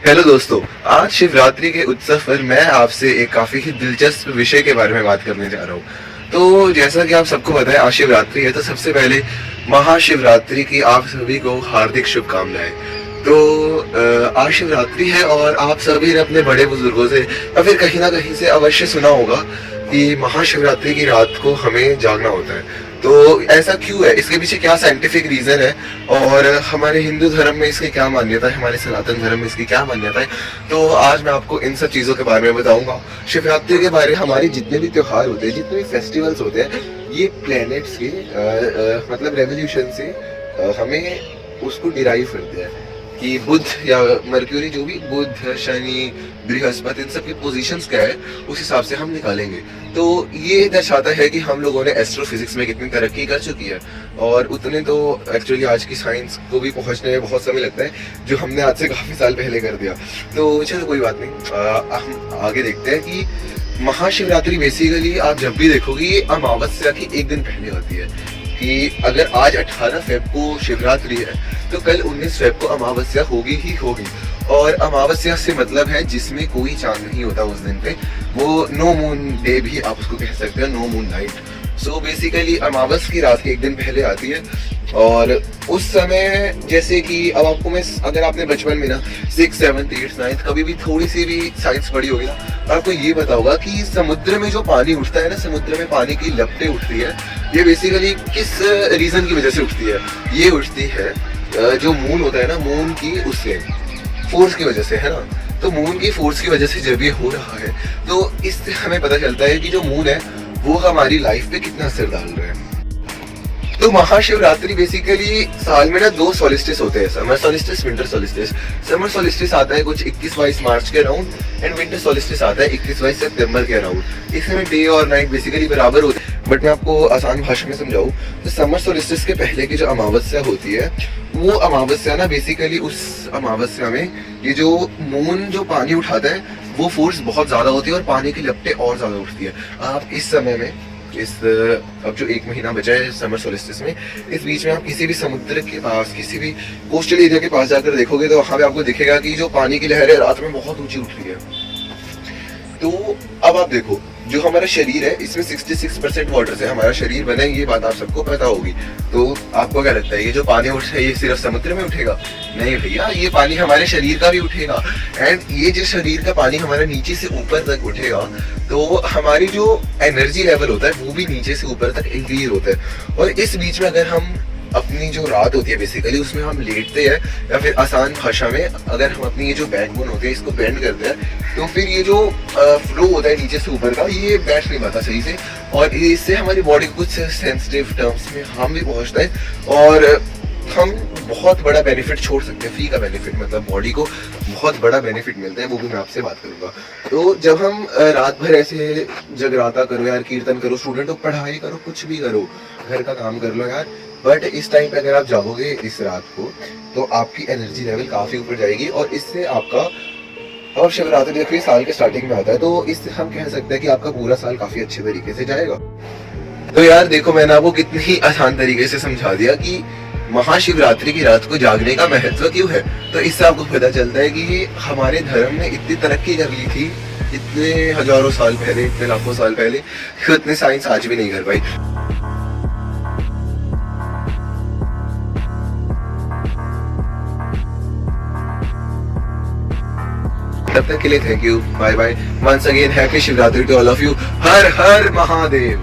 Hello दोस्तों, आज शिवरात्रि के उत्सव पर मैं आपसे एक काफी ही दिलचस्प विषय के बारे में बात करने जा रहा हूँ। तो जैसा कि आप सबको पता है, आज शिवरात्रि है, तो सबसे पहले महाशिवरात्रि की आप सभी को हार्दिक शुभकामनाएं। तो आज शिवरात्रि है और आप सभी ने अपने बड़े बुजुर्गों से या फिर कहीं ना कहीं से अवश्य सुना होगा कि महाशिवरात्रि की रात को हमें जागना होता है। तो ऐसा क्यों है, इसके पीछे क्या साइंटिफिक रीजन है और हमारे हिंदू धर्म में इसकी क्या मान्यता है, हमारे सनातन धर्म में इसकी क्या मान्यता है, तो आज मैं आपको इन सब चीजों के बारे में बताऊंगा। शिवरात्रि के बारे में हमारे जितने भी त्योहार होते हैं, जितने भी फेस्टिवल्स होते हैं, ये प्लैनेट्स के मतलब रेवोल्यूशन से हमें उसको डिराइव करते हैं कि बुध या मर्क्यूरी, जो भी बुध, शनि, बृहस्पति, इन सब की पोजीशंस क्या है, उस हिसाब से हम निकालेंगे। तो ये दर्शाता है कि हम लोगों ने एस्ट्रोफिजिक्स में कितनी तरक्की कर चुकी है, और उतने तो एक्चुअली आज की साइंस को भी पहुंचने में बहुत समय लगता है, जो हमने आज से काफी साल पहले कर दिया। तो चलो कोई बात नहीं, हम आगे देखते हैं कि महाशिवरात्रि बेसिकली आप जब भी देखोगे ये अमावस्या की एक दिन पहले होती है। कि अगर आज 18 फेब को शिवरात्रि है तो कल 19 फेब को अमावस्या होगी ही होगी। और अमावस्या से मतलब है जिसमें कोई चांद नहीं होता उस दिन पे, वो नो मून डे भी आप उसको कह सकते हैं, no moon night. So basically अमावस की रात एक दिन पहले आती है। और उस समय जैसे कि अब आपको मैं, अगर आपने बचपन में ना 6, 7, 8, 9 कभी भी थोड़ी सी भी साइंस पढ़ी होगी ना, तो आपको ये पता होगा कि समुद्र में जो पानी उठता है ना, समुद्र में पानी की लपटें उठती है, ये बेसिकली किस रीजन की वजह से उठती है? ये उठती है जो मून होता है ना, मून की उससे फोर्स की वजह से, है ना। तो मून की फोर्स की वजह से जब ये हो रहा है, तो इससे हमें पता चलता है कि जो मून है वो हमारी लाइफ पे कितना असर डाल रहा है। तो महाशिवरात्रि बेसिकली साल में ना 2 सोलिस्टिस होते हैं, summer solstice, winter solstice. Summer solstice आता है कुछ 21-22 मार्च के अराउंड, एंड विंटर सोलिस्टिस आता है 21-22 सितंबर के अराउंड। इसमें डे और नाइट बेसिकली बराबर होते हैं, बट मैं आपको आसान भाषा में समझाऊं तो समर सोलिस्टिस के पहले की जो अमावस्या होती है, वो अमावस्या ना बेसिकली उस अमावस्या में ये जो मून जो पानी उठाता है, वो फोर्स बहुत ज्यादा होती है और पानी की लपटें और ज्यादा उठती है। आप इस समय में अब जो 1 महीना बचा है समर सोलिस्टिस में, इस बीच में आप किसी भी समुद्र के पास, किसी भी कोस्टल एरिया के पास जाकर देखोगे तो वहां पे आपको दिखेगा कि जो पानी की लहर है रात में बहुत ऊंची उठ रही है। तो अब आप देखो, जो हमारा शरीर है इसमें 66% वाटर से हमारा शरीर बना है, ये बात आप सबको पता होगी। तो आपको क्या लगता है, ये जो पानी उठ रहा है ये सिर्फ समुद्र में उठेगा? नहीं भैया, ये पानी हमारे शरीर का भी उठेगा, एंड ये जो शरीर का पानी हमारा नीचे से ऊपर तक उठेगा, तो हमारी जो एनर्जी लेवल होता है वो भी नीचे से ऊपर तक इंक्रीज होता है। और इस बीच में अगर हम अपनी जो रात होती है बेसिकली उसमें हम लेटते हैं, या फिर आसान भाषा में अगर हम अपनी ये जो बैकबोन होती है इसको बेंड करते हैं, तो फिर ये जो फ्लो होता है नीचे से ऊपर का, ये बैठ नहीं पाता सही से, और इससे हमारी बॉडी को कुछ सेंसिटिव टर्म्स में हार्म भी पहुंचता है, और हम बहुत बड़ा बेनिफिट छोड़ सकते हैं। फ्री का बेनिफिट मतलब बॉडी को बहुत बड़ा बेनिफिट मिलता है, वो भी मैं आपसे बात करूंगा। तो जब हम रात भर ऐसे जगराता करो यार, कीर्तन करो, स्टूडेंट हो, पढ़ाई करो, कुछ भी करो, घर का काम कर लो यार, बट इस टाइम पे अगर आप जागोगे इस रात को, तो आपकी एनर्जी लेवल काफी ऊपर जाएगी, और इससे आपका, और शिवरात्रि देखिए साल के स्टार्टिंग में आता है, तो इससे हम कह सकते हैं कि आपका पूरा साल काफी अच्छे तरीके से जाएगा। तो यार देखो, मैंने आपको कितनी आसान तरीके से समझा दिया कि महाशिवरात्रि की रात को जागने का महत्व क्यों है। तो इससे आपको पता चलता है कि हमारे धर्म ने इतनी तरक्की कर ली थी इतने हजारों साल पहले, इतने लाखों साल पहले, इतनी साइंस आज भी नहीं कर पाई। तब तक के लिए thank you, bye bye, once again happy Shivratri to all of you. हर हर महादेव।